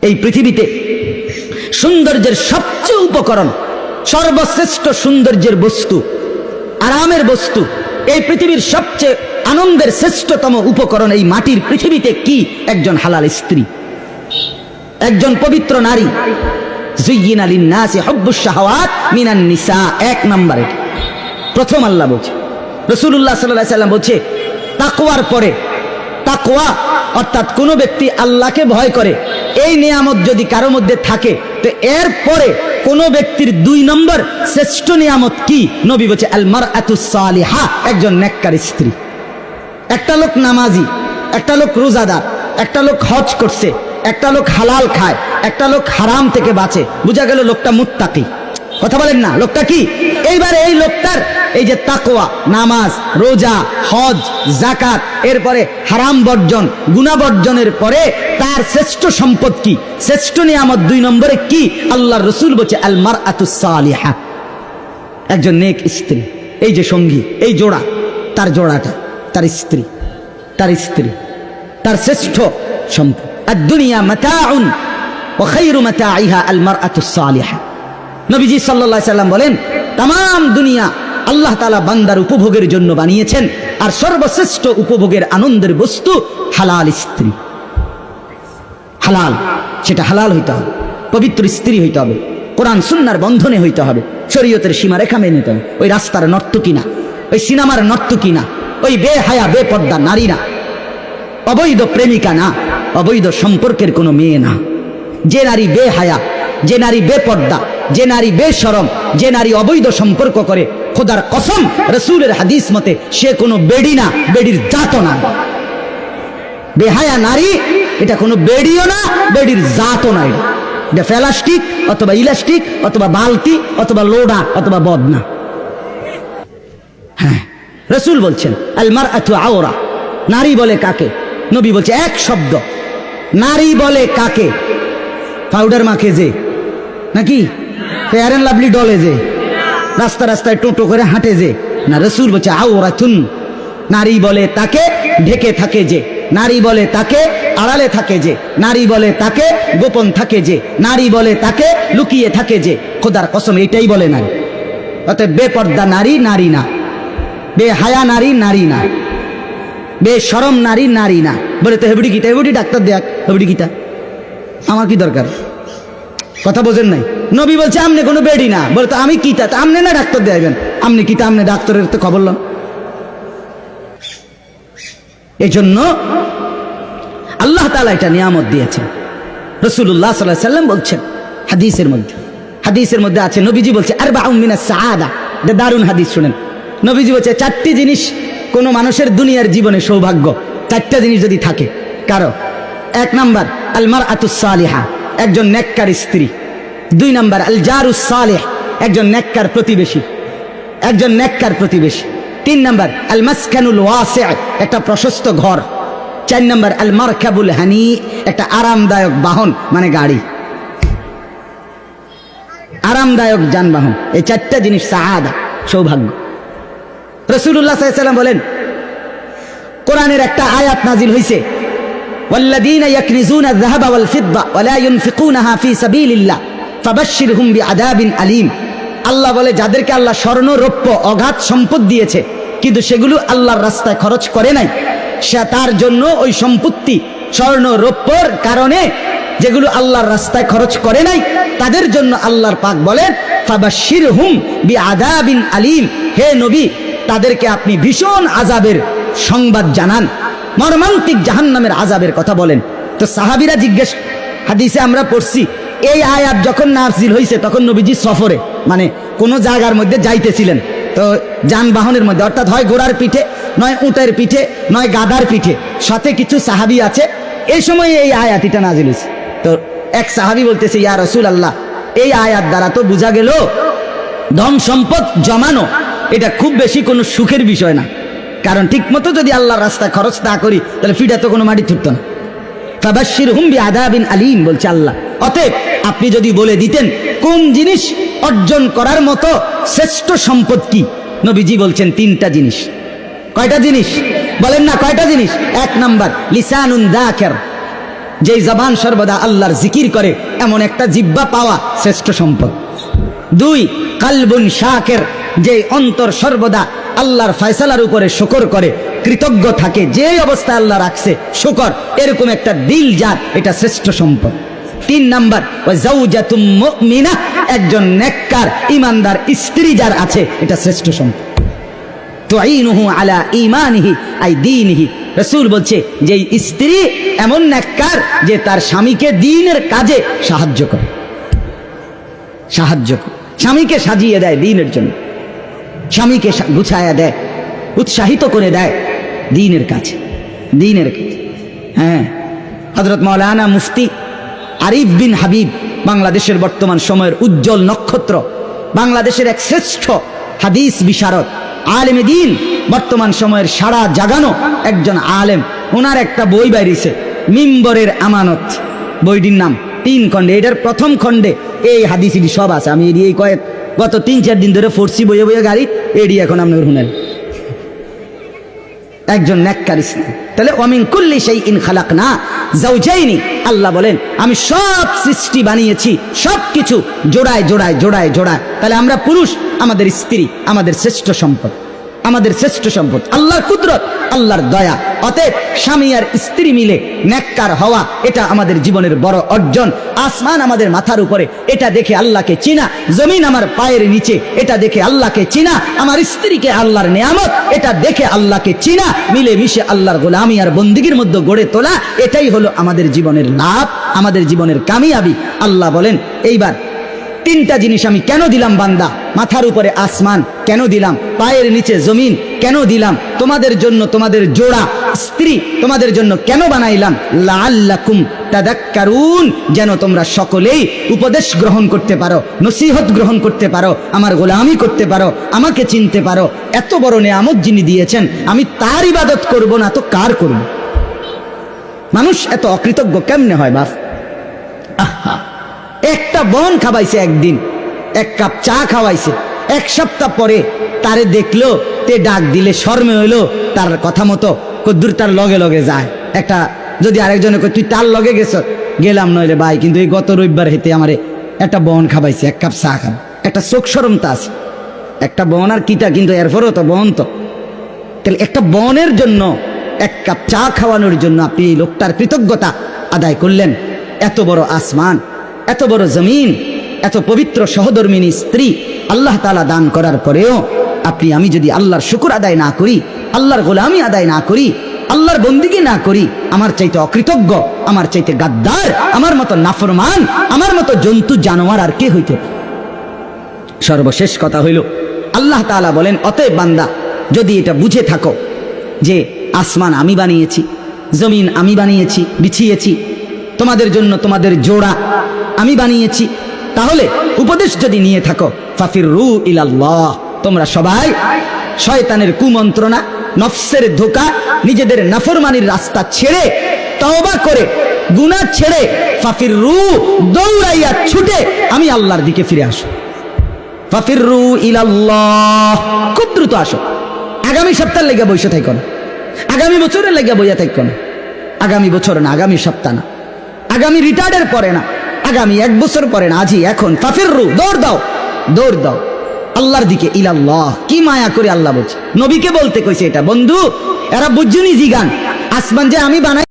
এই পৃথিবীতে সৌন্দর্যের সবচেয়ে উপকরণ, সর্বশ্রেষ্ঠ সৌন্দর্যের বস্তু, আরামের বস্তু, এই পৃথিবীর সবচেয়ে আনন্দের শ্রেষ্ঠতম উপকরণ এই মাটির পৃথিবীতে কি? একজন হালাল স্ত্রী, একজন পবিত্র নারী। যুয়্যিনা লিন-নাসি হুব্বুশ শাহাওয়াত মিনান নিসা, এক নম্বরে প্রথম আল্লাহ বলছে। রাসূলুল্লাহ সাল্লাল্লাহু আলাইহি ওয়াসাল্লাম বলছে তাকওয়ার পরে, তাকওয়া অর্থাৎ কোনো ব্যক্তি আল্লাহকে ভয় করে, এই নিয়ামত যদি কারো মধ্যে থাকে তো এর পরে কোনো ব্যক্তির 2 নম্বর শ্রেষ্ঠ নিয়ামত কি? নবী বলছে আল মারআতুস সালিহা, একজন নেককার স্ত্রী। একটা লোক নামাজি, একটা লোক রোজাদার, একটা লোক হজ করছে, একটা লোক হালাল খায়, একটা লোক হারাম থেকে বাঁচে, বোঝা গেল লোকটা মুত্তাকি। কথা বলেন না, লোকটা কি? এইবারে এই লোকটার এই যে তাকওয়া, নামাজ, রোজা, হজ, যাকাত, এরপরে হারাম বর্জন, গুনাহ বর্জনের পরে তার শ্রেষ্ঠ সম্পদ কি? শ্রেষ্ঠ নিয়ামত 2 নম্বরে কি? আল্লাহর রাসূল বলছে আল মারআতুস সালিহা, একজন নেক স্ত্রী। এই যে সঙ্গী, এই জোড়া, তার জোড়াটা তার স্ত্রী, তার স্ত্রী তার শ্রেষ্ঠ সম্পদ। আদ-দুনিয়া মাতাউন ওয়া খায়রু মাতাইহা আল মারআতুস সালিহা। নবীজি সাল্লাল্লাহু আলাইহি সাল্লাম বলেন তাম দুনিয়া আল্লাহ তাআলা বান্দার উপভোগের জন্য বানিয়েছেন, আর সর্বশ্রেষ্ঠ উপভোগের আনন্দের বস্তু হালাল স্ত্রী। হালাল, সেটা হালাল হইতে হবে, পবিত্র স্ত্রী হইতে হবে, কোরআন সুন্নাহর বন্ধনে হইতে হবে, শরীয়তের সীমারেখা মেনে নিতে হবে। ওই রাস্তার নর্তকী না, ওই সিনেমার নর্তকী না, ওই বেহায়া বেপর্দা নারী না, অবৈধ প্রেমিকা না, অবৈধ সম্পর্কের কোনো মেয়ে না। যে নারী বেহায়া, যে নারী বেপর্দা, যে নারী বেশরম, যে নারী অবৈধ সম্পর্ক করে, খোদার কসম রাসূলের হাদিস মতে সে কোনো বেডি না, বেডির জাতও না। বেহায়া নারী এটা কোনো বেডিও না, বেডির জাতও না। এটা প্লাস্টিক অথবা ইলাস্টিক অথবা বালতি অথবা লোডা অথবা বদনা। হ্যাঁ, রাসূল বলছেন আল মারআতু আওরা, নারী বলে কাকে? নবী বলছে এক শব্দ, নারী বলে কাকে? পাউডার মাখে যে, নাকি ফেয়ার এন্ড লাভলি ডলে যে, রাস্তা রাস্তায় টোটো করে হাঁটে যে, না। রাসূল বলছে আওরাতুন, নারী বলে তাকে ঢেকে থাকে যে, নারী বলে তাকে আড়ালে থাকে যে, নারী বলে তাকে গোপন থাকে যে, নারী বলে তাকে লুকিয়ে থাকে যে। খোদার কসম এটাই বলে নারী। অতএব বেপর্দা নারী নারী না, বেহায়া নারী নারী না, বেশরম নারী নারী না। বলে তো হেবড়ি গীতা, হেবড়ি ডাক্তার দেখ, হেবড়ি গীতা আমার কি দরকার? কথা বোঝেন নাই? নবী বলছে আমনে কোনো বেডি না। বলে তো আমি কিতা, আমনে না ডাক্তার দেবেন, আমনে কিতা, আমনে ডাক্তারের তো খবর লন। এই জন্য আল্লাহ তাআলা এটা নিয়ামত দিয়েছেন। রাসূলুল্লাহ সাল্লাল্লাহু আলাইহি ওয়াসাল্লাম বলছেন হাদিসের মধ্যে আছে, নবীজি বলছে আরবাউন মিনাস সাআদা, এটা দারুণ হাদিস শুনেন। নবীজি বলছে 4টি জিনিস কোনো মানুষের দুনিয়ার জীবনে সৌভাগ্য, 4টা জিনিস যদি থাকে কারো। 1 নাম্বার আল মারআতুস সালিহা, একজন নেককার স্ত্রী। 2 নাম্বার আল জারুস সালিহ, একজন নেককার প্রতিবেশী, একজন নেককার প্রতিবেশী। 3 নাম্বার আল মাসকানুল ওয়াসি', একটা প্রশস্ত ঘর। 4 নাম্বার আল মারকাবুল হানি, একটা আরামদায়ক বাহন, মানে গাড়ি, আরামদায়ক যানবাহন। এই 4টা জিনিস সাআদা, সৌভাগ্য। রাসূলুল্লাহ সাল্লাল্লাহু আলাইহি ওয়াসাল্লাম বলেন কোরআনের একটা আয়াত নাজিল হইছে, ওয়াল্লাযীনা ইয়াকনিজুনা আয-যাহাবা ওয়াল ফিদ্দা ওয়া লা ইউনফিকুনাহা ফি সাবিলিল্লাহ ফাবাশশিরহুম বিআযাবিন আলীম। আল্লাহ বলে যাদেরকে আল্লাহ স্বর্ণ রৌপ্য অগাধ সম্পদ দিয়েছে কিন্তু সেগুলো আল্লাহর রাস্তায় খরচ করে নাই, সে তার জন্য ওই সম্পত্তি স্বর্ণ রৌপ্যর কারণে যেগুলো আল্লাহর রাস্তায় খরচ করে নাই তাদের জন্য আল্লাহর পাক বলেন ফাবাশশিরহুম বিআযাবিন আলীম, হে নবী তাদেরকে আপনি ভীষণ আযাবের সংবাদ জানান, মর্মান্তিক জাহান্নামের আযাবের কথা বলেন। তো সাহাবীরা জিজ্ঞেস, হাদিসে আমরা পড়ছি এই আয়াত যখন নাযিল হয়েছে তখন নবীজি সফরে, মানে কোনো জায়গার মধ্যে যাইতেছিলেন, তো যানবাহনের মধ্যে, অর্থাৎ হয় ঘোড়ার পিঠে, নয় উটের পিঠে, নয় গাধার পিঠে, সাথে কিছু সাহাবী আছে। এই সময় এই আয়াতটা নাযিল হয়েছে। তো এক সাহাবী বলতেছে, ইয়া রাসূলুল্লাহ, এই আয়াত দ্বারা তো বোঝা গেল ধন সম্পদ জমানো এটা খুব বেশি কোনো সুখের বিষয় না, কারণ ঠিক মতো যদি আল্লাহর রাস্তায় খরচ না করি তাহলে ফিডা তো কোনো মাটি থুরত না। ফাবাশশিরহুম বিআযাবিন আলীম বলছে আল্লাহ। অতএব আপনি যদি বলে দিতেন কোন জিনিস অর্জন করার মতো শ্রেষ্ঠ সম্পদ কি, নবীজি বলছেন 3টা জিনিস। কয়টা জিনিস বলেন না, কয়টা জিনিস? 1 নাম্বার লিসানুন যাকির, যেই জবান সর্বদা আল্লাহর জিকির করে, এমন একটা জিহ্বা পাওয়া শ্রেষ্ঠ সম্পদ। 2 কালবুন শাকির, যে অন্তর সর্বদা আল্লাহর ফয়সালার উপরে শুকর করে, কৃতজ্ঞ থাকে, যে অবস্থায় আল্লাহ রাখছে শুকর, এরকম একটা দিল যার, এটা শ্রেষ্ঠ সম্পদ। 3 নাম্বার ওয়া যাওজাতুম মুমিনা, একজন নেককার ইমানদার স্ত্রী যার আছে, এটা শ্রেষ্ঠ সম্পদ। তুঈনুহু আলা ঈমানিহি আই দীনিহি, রাসূল বলছে যে স্ত্রী এমন নেককার যে তার স্বামীকে দ্বীনের কাজে সাহায্য করে, স্বামীকে সাজিয়ে দেয় দ্বীনের জন্য, স্বামীকে গুছায়া দেয়, উৎসাহিত করে দেয় দ্বীনের কাছে। হ্যাঁ, হযরত মাওলানা মুফতি আরিফ বিন হাবিব, বাংলাদেশের বর্তমান সময়ের উজ্জ্বল নক্ষত্র, বাংলাদেশের এক শ্রেষ্ঠ হাদিস বিশারদ, আলেম দ্বীন, বর্তমান সময়ের সারা জাগানো একজন আলেম। ওনার একটা বই বাইরেছে, মিম্বরের আমানত, বইটির নাম 3 খণ্ডে। এটার প্রথম খণ্ডে এই হাদিসটি সব আছে। আমি এই গত 3-4 দিন ধরে ফোরসি বইয়ে গাড়ি এডি, এখন আপনার শুনেন। একজন নেককার স্ত্রী, তাহলে ওয়ামিন কুল্লি শাইইন খালাকনা যাওজাইনি, আল্লাহ বলেন আমি সব সৃষ্টি বানিয়েছি, সব কিছু জোড়ায় জোড়ায় জোড়ায় জোড়ায়। তাহলে আমরা পুরুষ, আমাদের স্ত্রী আমাদের শ্রেষ্ঠ সম্পদ, আমাদের শ্রেষ্ঠ সম্পদ, আল্লাহর কুদরত, আল্লাহর দয়া। অতএব স্বামী আর স্ত্রী মিলে নেককার হওয়া, এটা আমাদের জীবনের বড় অর্জন। আসমান আমাদের মাথার উপরে, এটা দেখে আল্লাহকে চিনা, জমিন আমার পায়ের নিচে, এটা দেখে আল্লাহকে চিনা, আমার স্ত্রীকে আল্লাহর নিয়ামত, এটা দেখে আল্লাহকে চিনা, মিলে মিশে আল্লাহর গোলামি আর বন্দিগির মধ্যে গড়ে তোলা, এটাই হলো আমাদের জীবনের লাভ, আমাদের জীবনের কামিয়াবি। আল্লাহ বলেন এইবার 3টা জিনিস আমি কেন দিলাম বান্দা, মাথার উপরে আসমান কেন দিলাম, পায়ের নিচে জমিন কেন দিলাম, তোমাদের জন্য তোমাদের জোড়া স্ত্রী তোমাদের জন্য কেন বানাইলাম, লাআল্লাকুম তাদাক্কারুন, যেন তোমরা সকলেই উপদেশ গ্রহণ করতে পারো, নসিহত গ্রহণ করতে পারো, আমার গোলামি করতে পারো, আমাকে চিনতে পারো। এত বড় নেয়ামত যিনি দিয়েছেন, আমি তার ইবাদত করব না তো কার করব? মানুষ এত অকৃতজ্ঞ কেমনে হয় বাপ? আহা, একটা বন খাওয়াইছে, একদিন 1 কাপ চা খাওয়াইছে, 1 সপ্তাহ পরে তারে দেখলো, তে ডাক দিলে শর্মে হইলো, তার কথা মতো কদ্দুর তার লগে লগে যায়। একটা যদি আরেকজনে কই তুই তার লগে গেছ, গেলাম নইলে ভাই, কিন্তু এই গত রবিবার হেতে আমারে একটা বন খাওয়াইছে, 1 কাপ চা খান, একটা চোখ শরমতা আছে, একটা বন আর কিটা, কিন্তু এরপরেও তো বন। তো তাহলে একটা বনের জন্য 1 কাপ চা খাওয়ানোর জন্য আপনি এই লোকটার কৃতজ্ঞতা আদায় করলেন। এত বড় আসমান, এত বড় জমিন, এত পবিত্র সহধর্মিনী স্ত্রী আল্লাহ তাআলা দান করার পরেও আপনি আমি যদি আল্লাহর শুকর আদায় না করি, আল্লাহর গোলামি আদায় না করি, আল্লাহর বন্দিগি না করি, আমার চাইতে অকৃতজ্ঞ, আমার চাইতে গাদ্দার, আমার মতো নাফরমান, আমার মতো জন্তু জানোয়ার আর কে হইতে? সর্বশেষ কথা হইল, আল্লাহ তাআলা বলেন অতএব বান্দা, যদি এটা বুঝে থাকো যে আসমান আমি বানিয়েছি, জমিন আমি বানিয়েছি, বিছিয়েছি, তোমাদের জন্য তোমাদের জোড়া আমি বানিয়েছি, তাহলে উপদেশ যদি নিয়ে থাকো, ফাফিরু ইলাল্লাহ, তোমরা সবাই শয়তানের কুমন্ত্রণা, নফসের ধোঁকা, নিজেদের নাফরমানির রাস্তা ছেড়ে, তওবা করে, গুনাহ ছেড়ে, ফাফিরু, দৌড়াইয়া ছুটে আমি আল্লাহর দিকে ফিরে আসো। ফাফিরু ইলাল্লাহ, খুব দ্রুত আসো। আগামী সপ্তাহের লেগে বসে থাকো না, আগামী বছরের লেগে বইয়া থাকো না, আগামী বছর না, আগামী সপ্তাহ না, আগামী রিটায়ার্ডের পরে না, আগামী 1 বছর পরে না, আজই এখন। ফাফিরু, দৌড় দাও, দৌড় দাও আল্লাহর দিকে। ইলাল্লাহ, কি মায়া করে আল্লাহ বলছে, নবীকে বলতে কইছে এটা। বন্ধু, এরা বুঝুনি জিগান, আসমান যে আমি বানাই